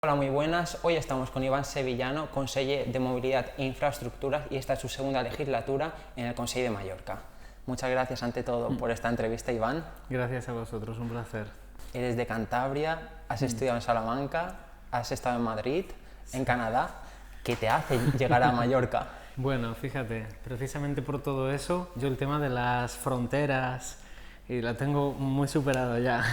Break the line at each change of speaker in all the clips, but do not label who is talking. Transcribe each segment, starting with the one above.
Hola, muy buenas. Hoy estamos con Iván Sevillano, conseller de Movilidad e Infraestructuras, y esta es su segunda legislatura en el Consell de Mallorca. Muchas gracias ante todo por esta entrevista, Iván.
Gracias a vosotros, un placer.
Eres de Cantabria, has estudiado en Salamanca, has estado en Madrid, en Canadá. ¿Qué te hace llegar a Mallorca?
Bueno, fíjate, precisamente por todo eso, yo el tema de las fronteras y la tengo muy superado ya.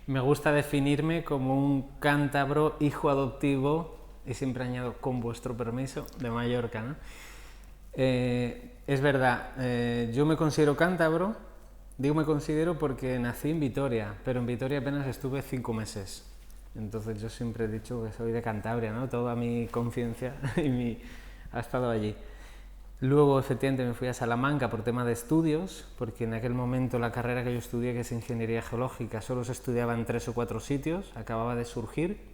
Me gusta definirme como un cántabro hijo adoptivo, y siempre añado con vuestro permiso, de Mallorca, ¿no? Es verdad, yo me considero cántabro, digo me considero porque nací en Vitoria, pero en Vitoria apenas estuve 5 meses. Entonces yo siempre he dicho que soy de Cantabria, ¿no? Toda mi conciencia ha estado allí. Luego, efectivamente, me fui a Salamanca por tema de estudios, porque en aquel momento la carrera que yo estudié, que es Ingeniería Geológica, solo se estudiaba en 3 o 4 sitios, acababa de surgir.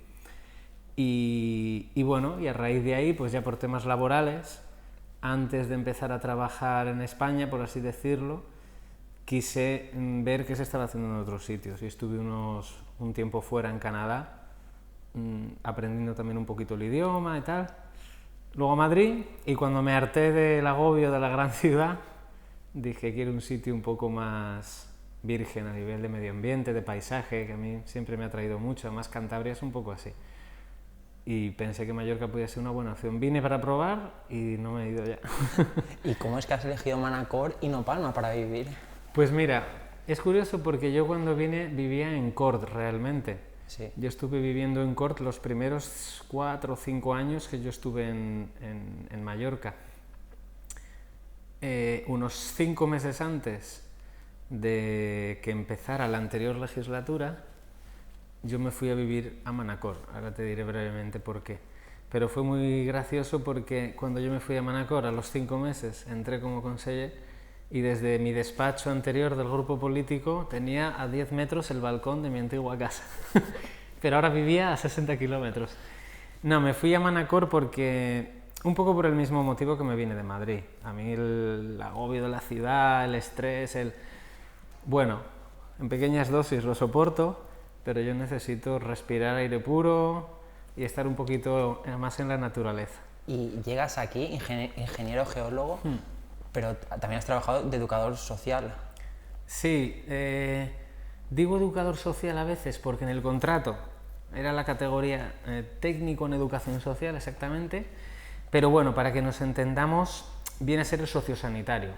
Y bueno, y a raíz de ahí, pues ya por temas laborales, antes de empezar a trabajar en España, por así decirlo, quise ver qué se estaba haciendo en otros sitios. Y estuve un tiempo fuera en Canadá, aprendiendo también un poquito el idioma y tal. Luego a Madrid, y cuando me harté del agobio de la gran ciudad, dije quiero un sitio un poco más virgen a nivel de medio ambiente, de paisaje, que a mí siempre me ha atraído mucho. Además Cantabria es un poco así. Y pensé que Mallorca podía ser una buena opción. Vine para probar y no me he ido ya.
¿Y cómo es que has elegido Manacor y no Palma para vivir?
Pues mira, es curioso porque yo cuando vine vivía en Cort realmente.
Sí.
Yo estuve viviendo en Cort los primeros 4 o 5 años que yo estuve en Mallorca. Unos 5 meses antes de que empezara la anterior legislatura, yo me fui a vivir a Manacor. Ahora te diré brevemente por qué. Pero fue muy gracioso porque cuando yo me fui a Manacor a los 5 meses entré como conseller y desde mi despacho anterior del grupo político tenía a 10 metros el balcón de mi antigua casa. Pero ahora vivía a 60 kilómetros. No, me fui a Manacor porque, un poco por el mismo motivo que me vine de Madrid. A mí el agobio de la ciudad, el estrés, Bueno, en pequeñas dosis lo soporto, pero yo necesito respirar aire puro y estar un poquito más en la naturaleza.
Y llegas aquí, ingeniero geólogo, pero también has trabajado de educador social.
Sí, digo educador social a veces porque en el contrato era la categoría técnico en educación social exactamente, pero bueno, para que nos entendamos, viene a ser el sociosanitario.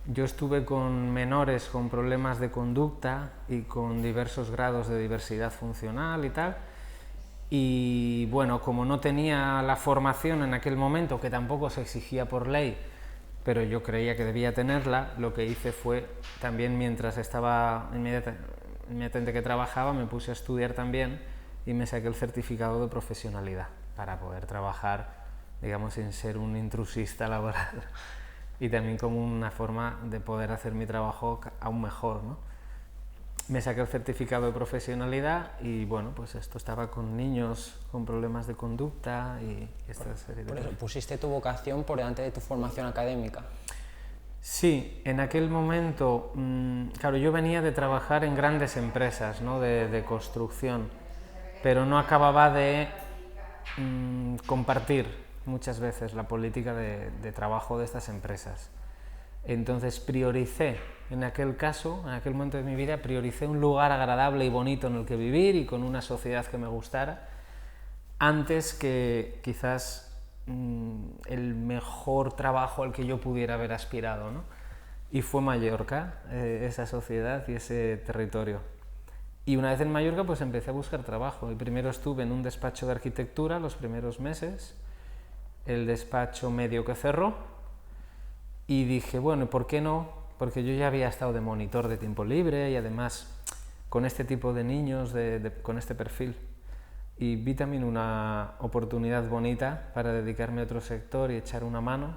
Yo estuve con menores con problemas de conducta y con diversos grados de diversidad funcional y tal, y bueno, como no tenía la formación en aquel momento, que tampoco se exigía por ley, pero yo creía que debía tenerla, lo que hice fue también, mientras estaba inmediatamente que trabajaba, me puse a estudiar también y me saqué el certificado de profesionalidad para poder trabajar, digamos, sin ser un intrusista laboral y también como una forma de poder hacer mi trabajo aún mejor, ¿no? Me saqué el certificado de profesionalidad y bueno, pues esto estaba con niños con problemas de conducta y esta serie de
Por eso,
cosas.
pusiste tu vocación por delante de tu formación académica.
Sí, en aquel momento, claro, yo venía de trabajar en grandes empresas, ¿no? de construcción, pero no acababa de compartir muchas veces la política de trabajo de estas empresas. Entonces prioricé, en aquel caso, en aquel momento de mi vida, prioricé un lugar agradable y bonito en el que vivir y con una sociedad que me gustara, antes que quizás el mejor trabajo al que yo pudiera haber aspirado, ¿no? Y fue Mallorca, esa sociedad y ese territorio. Y una vez en Mallorca, pues empecé a buscar trabajo. Y primero estuve en un despacho de arquitectura los primeros meses, el despacho medio que cerró, y dije, bueno, ¿por qué no? Porque yo ya había estado de monitor de tiempo libre y además con este tipo de niños, con este perfil. Y vi también una oportunidad bonita para dedicarme a otro sector y echar una mano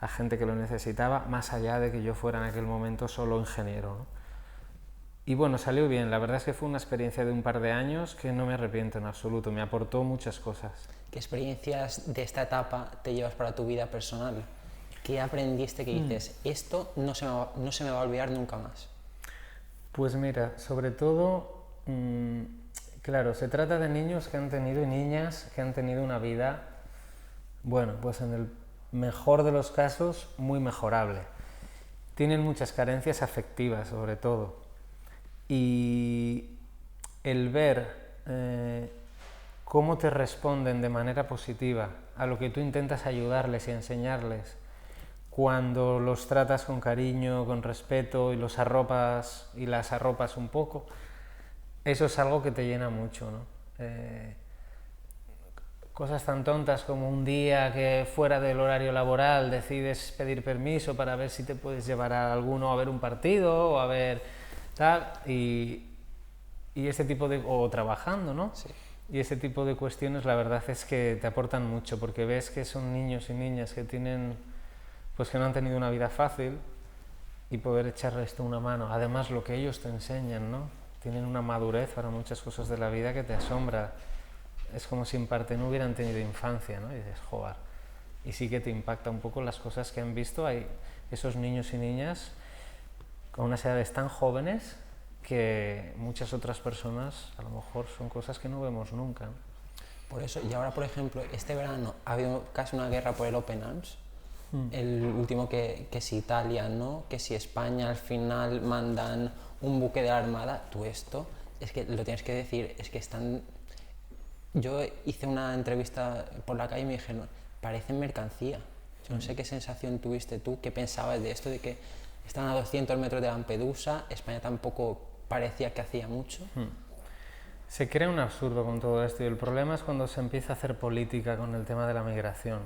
a gente que lo necesitaba, más allá de que yo fuera en aquel momento solo ingeniero, ¿no? Y bueno, salió bien. La verdad es que fue una experiencia de un par de años que no me arrepiento en absoluto. Me aportó muchas cosas.
¿Qué experiencias de esta etapa te llevas para tu vida personal? ¿Qué aprendiste que dices, esto no se me va a olvidar nunca más?
Pues mira, sobre todo Claro, se trata de niños que han tenido y niñas que han tenido una vida, bueno, pues en el mejor de los casos, muy mejorable. Tienen muchas carencias afectivas, sobre todo. Y el ver cómo te responden de manera positiva a lo que tú intentas ayudarles y enseñarles, cuando los tratas con cariño, con respeto y los arropas y las arropas un poco, eso es algo que te llena mucho, ¿no? Cosas tan tontas como un día que fuera del horario laboral decides pedir permiso para ver si te puedes llevar a alguno a ver un partido o a ver tal, y ese tipo de... o trabajando, ¿no?
Sí.
Y ese tipo de cuestiones la verdad es que te aportan mucho, porque ves que son niños y niñas que tienen, pues que no han tenido una vida fácil, y poder echarles esto una mano. Además, lo que ellos te enseñan, ¿no? Tienen una madurez para muchas cosas de la vida que te asombra. Es como si en parte no hubieran tenido infancia, ¿no? Y dices, joder. Y sí que te impacta un poco las cosas que han visto. Hay esos niños y niñas con unas edades tan jóvenes que muchas otras personas a lo mejor son cosas que no vemos nunca, ¿no?
Por eso, y ahora por ejemplo, este verano ha habido casi una guerra por el Open Arms. El último que si Italia, ¿no? Que si España al final mandan un buque de la Armada. Tú esto, es que lo tienes que decir, es que están... Yo hice una entrevista por la calle y me dijeron, parecen mercancía. Yo no sé qué sensación tuviste tú, qué pensabas de esto, de que estaban a 200 metros de Lampedusa, España tampoco parecía que hacía mucho.
Se crea un absurdo con todo esto, y el problema es cuando se empieza a hacer política con el tema de la migración.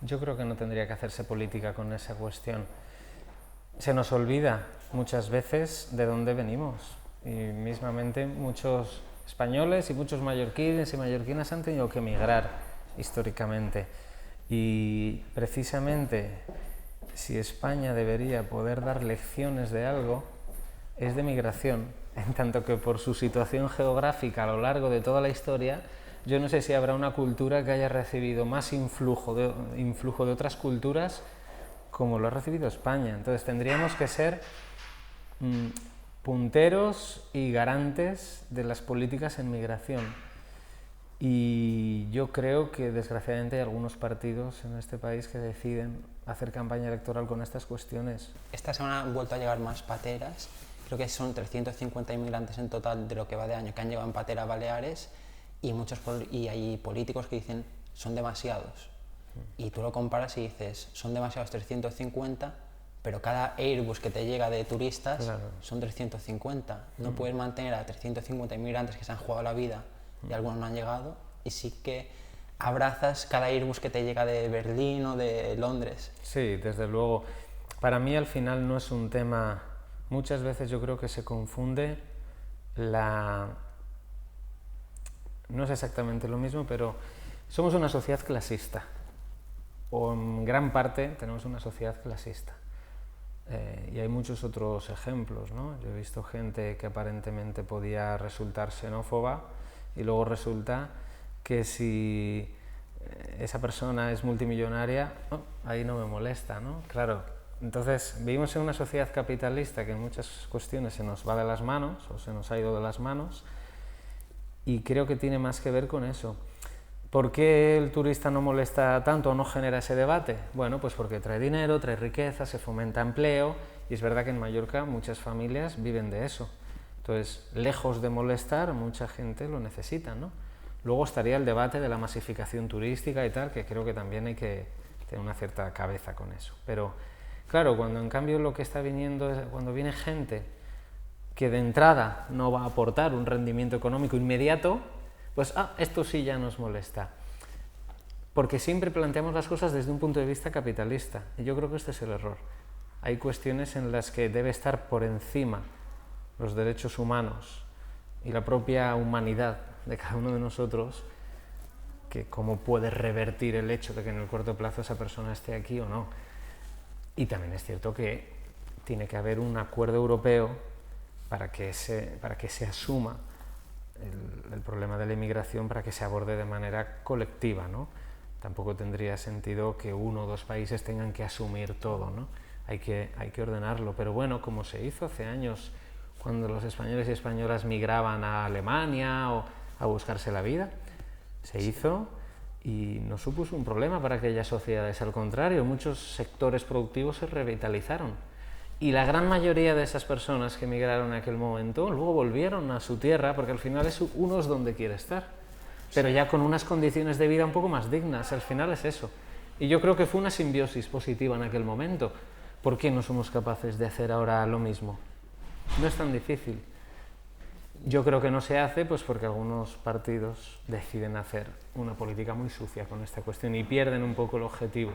Yo creo que no tendría que hacerse política con esa cuestión. Se nos olvida muchas veces de dónde venimos, y mismamente muchos españoles y muchos mallorquines y mallorquinas han tenido que emigrar históricamente, y precisamente si España debería poder dar lecciones de algo es de migración, en tanto que por su situación geográfica a lo largo de toda la historia, yo no sé si habrá una cultura que haya recibido más influjo de otras culturas como lo ha recibido España. Entonces tendríamos que ser punteros y garantes de las políticas en migración. Y yo creo que desgraciadamente hay algunos partidos en este país que deciden hacer campaña electoral con estas cuestiones.
Esta semana han vuelto a llegar más pateras, creo que son 350 inmigrantes en total de lo que va de año que han llegado en patera a Baleares, y hay políticos que dicen son demasiados. Y tú lo comparas y dices, son demasiados 350, pero cada Airbus que te llega de turistas, claro, son 350. No puedes mantener a 350 inmigrantes que se han jugado la vida y algunos no han llegado, y sí que abrazas cada Airbus que te llega de Berlín o de Londres.
Sí, desde luego. Para mí al final no es un tema... Muchas veces yo creo que se confunde no es exactamente lo mismo, pero somos una sociedad clasista, o en gran parte tenemos una sociedad clasista. Y hay muchos otros ejemplos, ¿no? Yo he visto gente que aparentemente podía resultar xenófoba y luego resulta que si esa persona es multimillonaria, ahí no me molesta, ¿no? Claro, entonces vivimos en una sociedad capitalista que en muchas cuestiones se nos va de las manos, o se nos ha ido de las manos, y creo que tiene más que ver con eso. ¿Por qué el turista no molesta tanto o no genera ese debate? Bueno, pues porque trae dinero, trae riqueza, se fomenta empleo, y es verdad que en Mallorca muchas familias viven de eso. Entonces, lejos de molestar, mucha gente lo necesita, ¿no? Luego estaría el debate de la masificación turística y tal, que creo que también hay que tener una cierta cabeza con eso. Pero, claro, cuando en cambio lo que está viniendo es cuando viene gente que de entrada no va a aportar un rendimiento económico inmediato, pues esto sí ya nos molesta. Porque siempre planteamos las cosas desde un punto de vista capitalista, y yo creo que este es el error. Hay cuestiones en las que debe estar por encima los derechos humanos y la propia humanidad de cada uno de nosotros, que cómo puede revertir el hecho de que en el corto plazo esa persona esté aquí o no. Y también es cierto que tiene que haber un acuerdo europeo para que se asuma el problema de la inmigración, para que se aborde de manera colectiva, ¿no? Tampoco tendría sentido que uno o dos países tengan que asumir todo, ¿no? Hay que ordenarlo, pero bueno, como se hizo hace años, cuando los españoles y españolas migraban a Alemania, a buscarse la vida. Se hizo y no supuso un problema para aquellas sociedades, al contrario, muchos sectores productivos se revitalizaron. Y la gran mayoría de esas personas que emigraron en aquel momento luego volvieron a su tierra, porque al final uno es donde quiere estar, pero ya con unas condiciones de vida un poco más dignas, al final es eso. Y yo creo que fue una simbiosis positiva en aquel momento. ¿Por qué no somos capaces de hacer ahora lo mismo? No es tan difícil. Yo creo que no se hace pues porque algunos partidos deciden hacer una política muy sucia con esta cuestión y pierden un poco el objetivo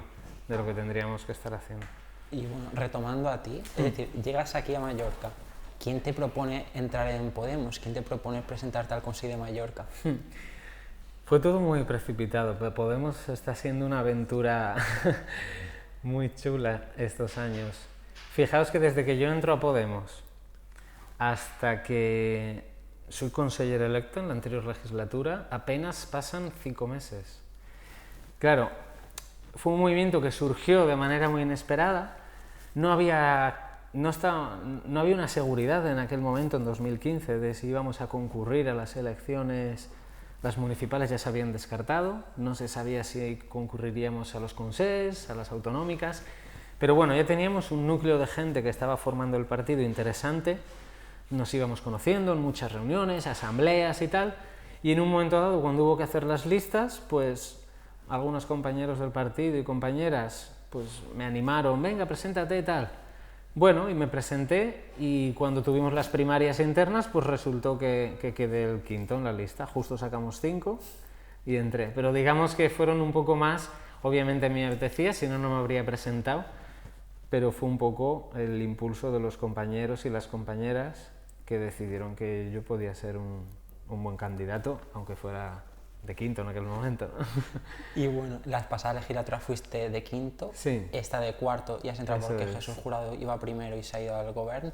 de lo que tendríamos que estar haciendo.
Y bueno, retomando a ti, es decir, llegas aquí a Mallorca, ¿quién te propone entrar en Podemos? ¿Quién te propone presentarte al Consell de Mallorca?
Fue todo muy precipitado, pero Podemos está siendo una aventura muy chula estos años. Fijaos que desde que yo entro a Podemos hasta que soy conseller electo en la anterior legislatura, apenas pasan 5 meses. Claro, fue un movimiento que surgió de manera muy inesperada. No había una seguridad en aquel momento, en 2015, de si íbamos a concurrir a las elecciones. Las municipales ya se habían descartado, no se sabía si concurriríamos a los consells, a las autonómicas, pero bueno, ya teníamos un núcleo de gente que estaba formando el partido interesante. Nos íbamos conociendo en muchas reuniones, asambleas y tal, y en un momento dado, cuando hubo que hacer las listas, pues algunos compañeros del partido y compañeras pues me animaron, venga, preséntate y tal. Bueno, y me presenté, y cuando tuvimos las primarias internas, pues resultó que quedé el quinto en la lista, justo sacamos 5 y entré. Pero digamos que fueron un poco más, obviamente me apetecía, si no, no me habría presentado, pero fue un poco el impulso de los compañeros y las compañeras que decidieron que yo podía ser un buen candidato, aunque fuera de quinto en aquel momento.
Y bueno, las pasadas legislaturas fuiste de quinto,
sí.
Esta de cuarto y has entrado
Eso
porque
es.
Jesús Jurado iba primero y se ha ido al gobierno.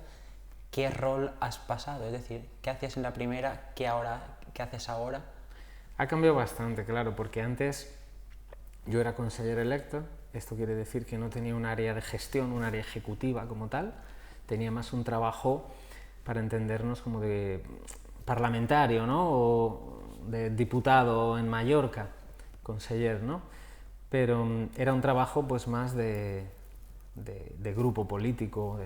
¿Qué rol has pasado? Es decir, ¿qué hacías en la primera? ¿Qué haces ahora?
Ha cambiado bastante, claro, porque antes yo era conseller electo. Esto quiere decir que no tenía un área de gestión, un área ejecutiva como tal, tenía más un trabajo, para entendernos, como de parlamentario, ¿no? O de diputado en Mallorca, conseller, ¿no? Pero era un trabajo pues más de grupo político.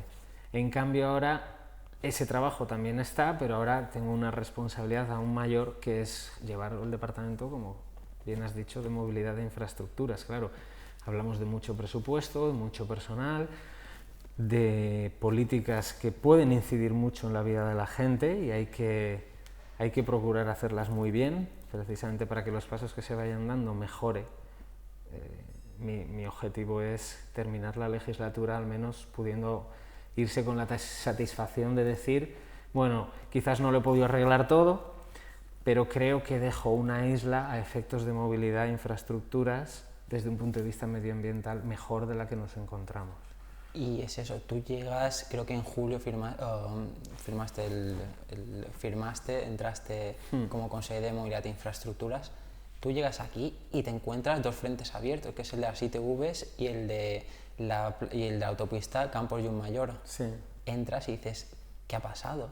En cambio ahora ese trabajo también está, pero ahora tengo una responsabilidad aún mayor, que es llevar el departamento, como bien has dicho, de movilidad de infraestructuras. Claro, hablamos de mucho presupuesto, de mucho personal, de políticas que pueden incidir mucho en la vida de la gente, y hay que procurar hacerlas muy bien, precisamente para que los pasos que se vayan dando mejore. Mi objetivo es terminar la legislatura al menos pudiendo irse con la satisfacción de decir, bueno, quizás no lo he podido arreglar todo, pero creo que dejo una isla a efectos de movilidad e infraestructuras desde un punto de vista medioambiental mejor de la que nos encontramos.
Y es eso, tú llegas, creo que en julio entraste como consejero de movilidad e infraestructuras. Tú llegas aquí y te encuentras 2 frentes abiertos, que es el de las ITVs y el de la autopista Campos-Llum-Mayor.
Sí.
Entras y dices, ¿qué ha pasado?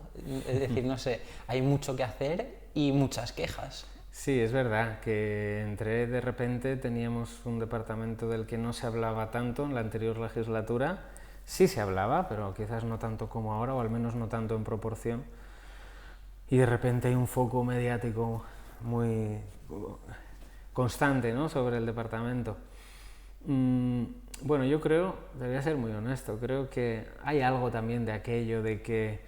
Es decir, no sé, hay mucho que hacer y muchas quejas.
Sí, es verdad que entré de repente, teníamos un departamento del que no se hablaba tanto en la anterior legislatura. Sí se hablaba, pero quizás no tanto como ahora, o al menos no tanto en proporción. Y de repente hay un foco mediático muy constante, ¿no?, sobre el departamento. Bueno, yo creo, debería ser muy honesto, creo que hay algo también de aquello de que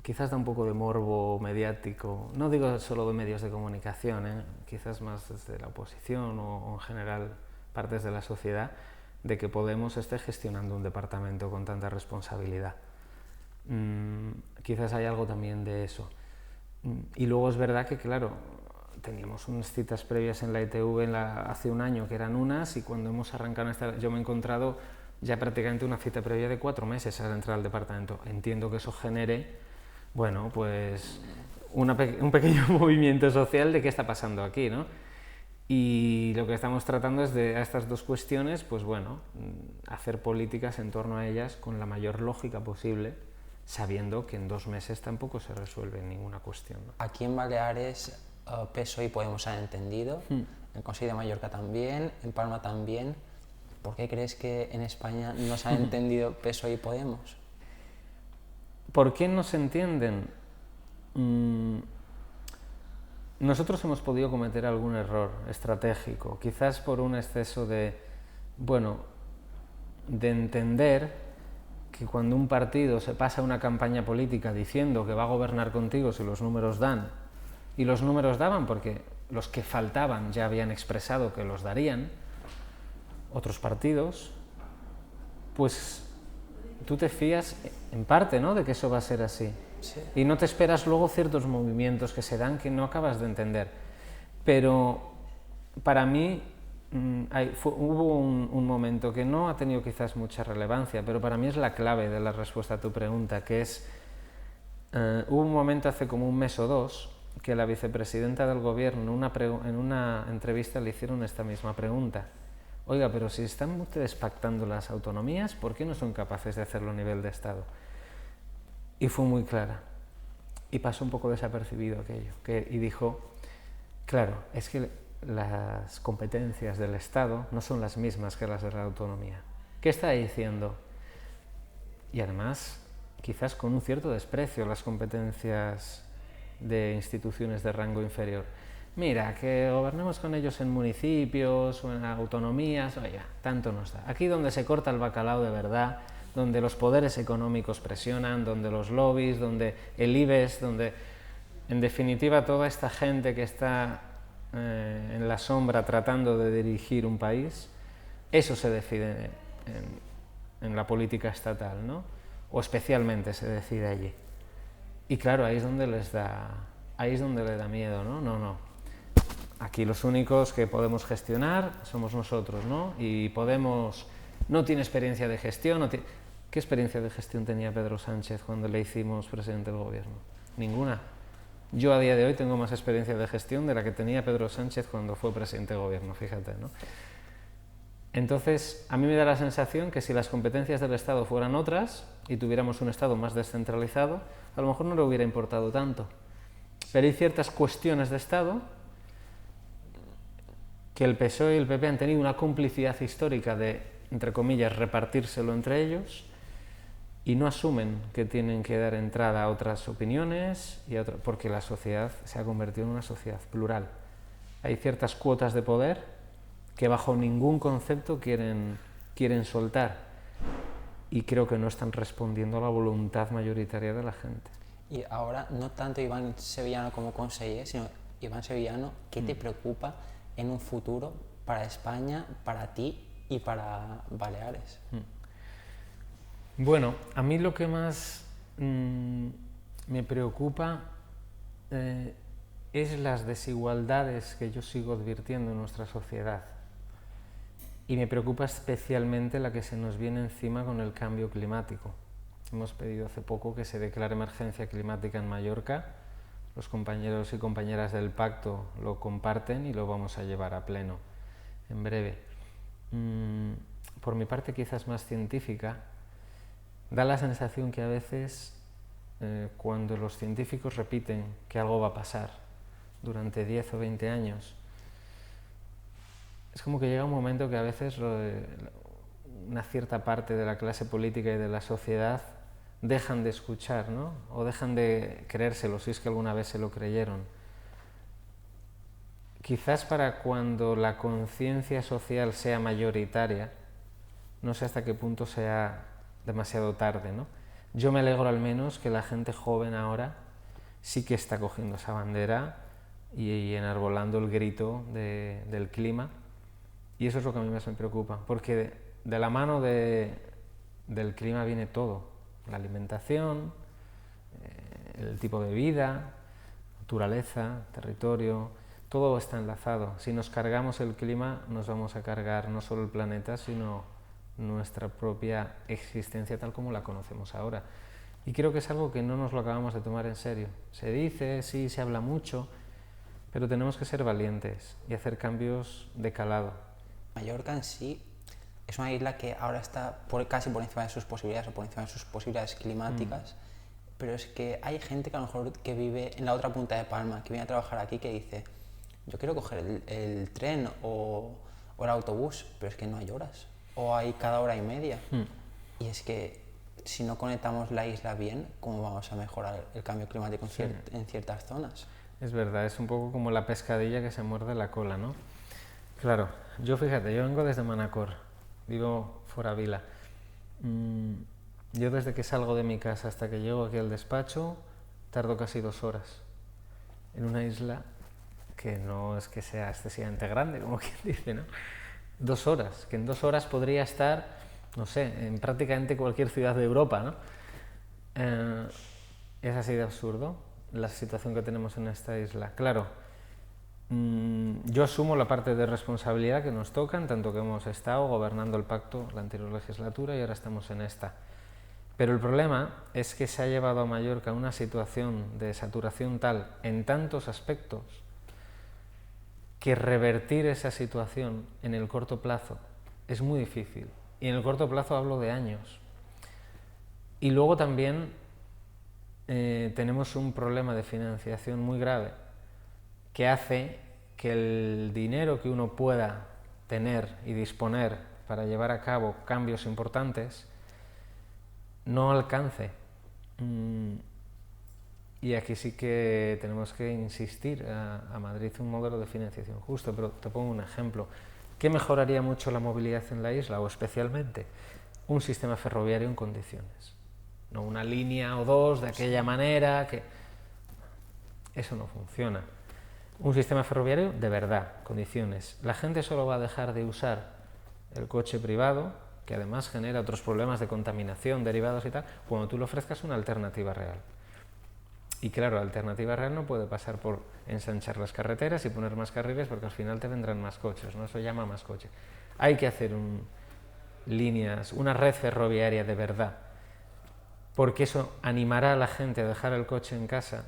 quizás da un poco de morbo mediático, no digo solo de medios de comunicación, quizás más desde la oposición o en general partes de la sociedad, de que Podemos esté gestionando un departamento con tanta responsabilidad. Quizás hay algo también de eso. Y luego es verdad que, claro, teníamos unas citas previas en la ITV hace un año que eran unas, y cuando hemos arrancado yo me he encontrado ya prácticamente una cita previa de 4 meses al entrar al departamento. Entiendo que eso genere, bueno, pues un pequeño movimiento social de qué está pasando aquí, ¿no? Y lo que estamos tratando es a estas 2 cuestiones, pues bueno, hacer políticas en torno a ellas con la mayor lógica posible, sabiendo que en 2 meses tampoco se resuelve ninguna cuestión, ¿no?
Aquí en Baleares, PSOE y Podemos han entendido, en el Consejo de Mallorca también, en Palma también. ¿Por qué crees que en España no se han entendido PSOE y Podemos?
¿Por qué no se entienden? Nosotros hemos podido cometer algún error estratégico, quizás por un exceso de entender que cuando un partido se pasa una campaña política diciendo que va a gobernar contigo si los números dan, y los números daban porque los que faltaban ya habían expresado que los darían, otros partidos, pues tú te fías en parte, ¿no?, de que eso va a ser así.
Sí.
Y no te esperas luego ciertos movimientos que se dan que no acabas de entender. Pero para mí hubo un momento que no ha tenido quizás mucha relevancia, pero para mí es la clave de la respuesta a tu pregunta, que es, hubo un momento hace como un mes o dos que la vicepresidenta del gobierno en una entrevista le hicieron esta misma pregunta. Oiga, pero si están ustedes pactando las autonomías, ¿por qué no son capaces de hacerlo a nivel de Estado? Y fue muy clara. Y pasó un poco desapercibido aquello. Y dijo, claro, es que las competencias del Estado no son las mismas que las de la autonomía. ¿Qué está diciendo? Y además, quizás con un cierto desprecio las competencias de instituciones de rango inferior. Mira, que gobernemos con ellos en municipios o en autonomías, oiga, tanto nos da. Aquí donde se corta el bacalao de verdad, donde los poderes económicos presionan, donde los lobbies, donde el IBEX, donde en definitiva toda esta gente que está en la sombra tratando de dirigir un país, eso se decide en la política estatal, ¿no? O especialmente se decide allí. Y claro, ahí es donde les da miedo, ¿no? No. Aquí los únicos que podemos gestionar somos nosotros, ¿no? Y Podemos no tiene experiencia de gestión. ¿Qué experiencia de gestión tenía Pedro Sánchez cuando le hicimos presidente del gobierno? Ninguna. Yo a día de hoy tengo más experiencia de gestión de la que tenía Pedro Sánchez cuando fue presidente del gobierno, fíjate, ¿no? Entonces, a mí me da la sensación que si las competencias del Estado fueran otras y tuviéramos un Estado más descentralizado, a lo mejor no le hubiera importado tanto. Pero hay ciertas cuestiones de Estado que el PSOE y el PP han tenido una complicidad histórica de, entre comillas, repartírselo entre ellos y no asumen que tienen que dar entrada a otras opiniones, porque la sociedad se ha convertido en una sociedad plural. Hay ciertas cuotas de poder que bajo ningún concepto quieren soltar y creo que no están respondiendo a la voluntad mayoritaria de la gente.
Y ahora, no tanto Iván Sevillano como conseller, sino Iván Sevillano, ¿qué te preocupa en un futuro para España, para ti y para Baleares?
Bueno, a mí lo que más me preocupa es las desigualdades que yo sigo advirtiendo en nuestra sociedad. Y me preocupa especialmente la que se nos viene encima con el cambio climático. Hemos pedido hace poco que se declare emergencia climática en Mallorca. Los compañeros y compañeras del pacto lo comparten y lo vamos a llevar a pleno en breve. Por mi parte, quizás más científica, da la sensación que a veces cuando los científicos repiten que algo va a pasar durante 10 o 20 años, es como que llega un momento que a veces una cierta parte de la clase política y de la sociedad dejan de escuchar, ¿no? O dejan de creérselo, si es que alguna vez se lo creyeron. Quizás para cuando la conciencia social sea mayoritaria, no sé hasta qué punto sea demasiado tarde, ¿no? Yo me alegro al menos que la gente joven ahora sí que está cogiendo esa bandera y enarbolando el grito del clima, y eso es lo que a mí más me preocupa, porque de la mano del clima viene todo. La alimentación, el tipo de vida, naturaleza, territorio, todo está enlazado. Si nos cargamos el clima, nos vamos a cargar no solo el planeta, sino nuestra propia existencia tal como la conocemos ahora. Y creo que es algo que no nos lo acabamos de tomar en serio. Se dice, sí, se habla mucho, pero tenemos que ser valientes y hacer cambios de calado.
Mallorca en sí es una isla que ahora está casi por encima de sus posibilidades o por encima de sus posibilidades climáticas pero es que hay gente que a lo mejor que vive en la otra punta de Palma, que viene a trabajar aquí, que dice, yo quiero coger el tren o el autobús, pero es que no hay horas, o hay cada hora y media. Y es que si no conectamos la isla bien, ¿cómo vamos a mejorar el cambio climático en ciertas zonas?
Es verdad, es un poco como la pescadilla que se muerde la cola, ¿no? Claro, yo fíjate, yo vengo desde Manacor, vivo fuera Vila. Yo desde que salgo de mi casa hasta que llego aquí al despacho, tardo casi 2 horas. En una isla que no es que sea excesivamente grande, como quien dice, ¿no? 2 horas, que en 2 horas podría estar, no sé, en prácticamente cualquier ciudad de Europa, ¿no? Es así de absurdo la situación que tenemos en esta isla. Claro, yo asumo la parte de responsabilidad que nos toca, en tanto que hemos estado gobernando el pacto la anterior legislatura y ahora estamos en esta. Pero el problema es que se ha llevado a Mallorca a una situación de saturación tal en tantos aspectos que revertir esa situación en el corto plazo es muy difícil. Y en el corto plazo hablo de años. Y luego también tenemos un problema de financiación muy grave que hace que el dinero que uno pueda tener y disponer para llevar a cabo cambios importantes no alcance. Y aquí sí que tenemos que insistir a Madrid un modelo de financiación justo, pero te pongo un ejemplo. ¿Qué mejoraría mucho la movilidad en la isla, o especialmente un sistema ferroviario en condiciones? No una línea o dos de aquella manera, que eso no funciona. Un sistema ferroviario de verdad, condiciones. La gente solo va a dejar de usar el coche privado, que además genera otros problemas de contaminación derivados y tal, cuando tú le ofrezcas una alternativa real. Y claro, la alternativa real no puede pasar por ensanchar las carreteras y poner más carriles, porque al final te vendrán más coches, ¿no? Eso llama más coches. Hay que hacer líneas, una red ferroviaria de verdad, porque eso animará a la gente a dejar el coche en casa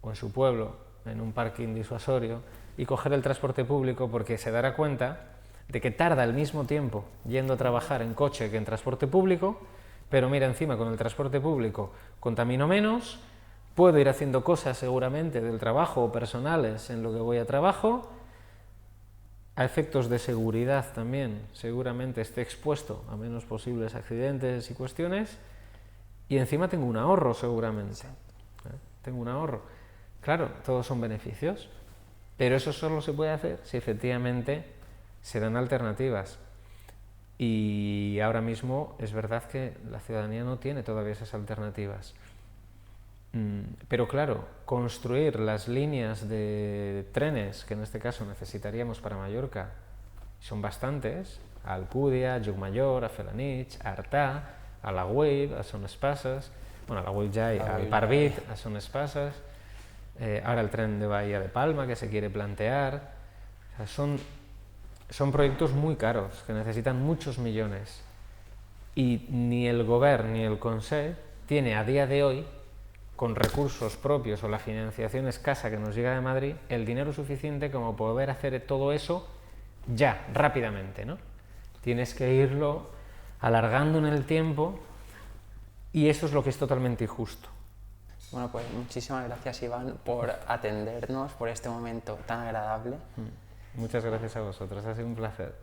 o en su pueblo, en un parking disuasorio, y coger el transporte público, porque se dará cuenta de que tarda el mismo tiempo yendo a trabajar en coche que en transporte público, pero mira, encima con el transporte público contamino menos, puedo ir haciendo cosas seguramente del trabajo o personales en lo que voy a trabajo, a efectos de seguridad también seguramente esté expuesto a menos posibles accidentes y cuestiones, y encima tengo un ahorro seguramente. Tengo un ahorro. Claro, todos son beneficios, pero eso solo se puede hacer si efectivamente se dan alternativas. Y ahora mismo es verdad que la ciudadanía no tiene todavía esas alternativas. Pero claro, construir las líneas de trenes que en este caso necesitaríamos para Mallorca son bastantes, a Alcúdia, a Llucmajor, a Felanitx, a Artà, a la Güell, a Son Espases, bueno, a la Güell ja, al Parvit, a Son Espases, ahora el tren de Bahía de Palma que se quiere plantear. O sea, son proyectos muy caros que necesitan muchos millones, y ni el Govern ni el Consell tiene a día de hoy, con recursos propios o la financiación escasa que nos llega de Madrid, el dinero suficiente como poder hacer todo eso ya, rápidamente, ¿no? Tienes que irlo alargando en el tiempo, y eso es lo que es totalmente injusto.
Bueno, pues muchísimas gracias, Iván, por atendernos, por este momento tan agradable.
Muchas gracias a vosotros, ha sido un placer.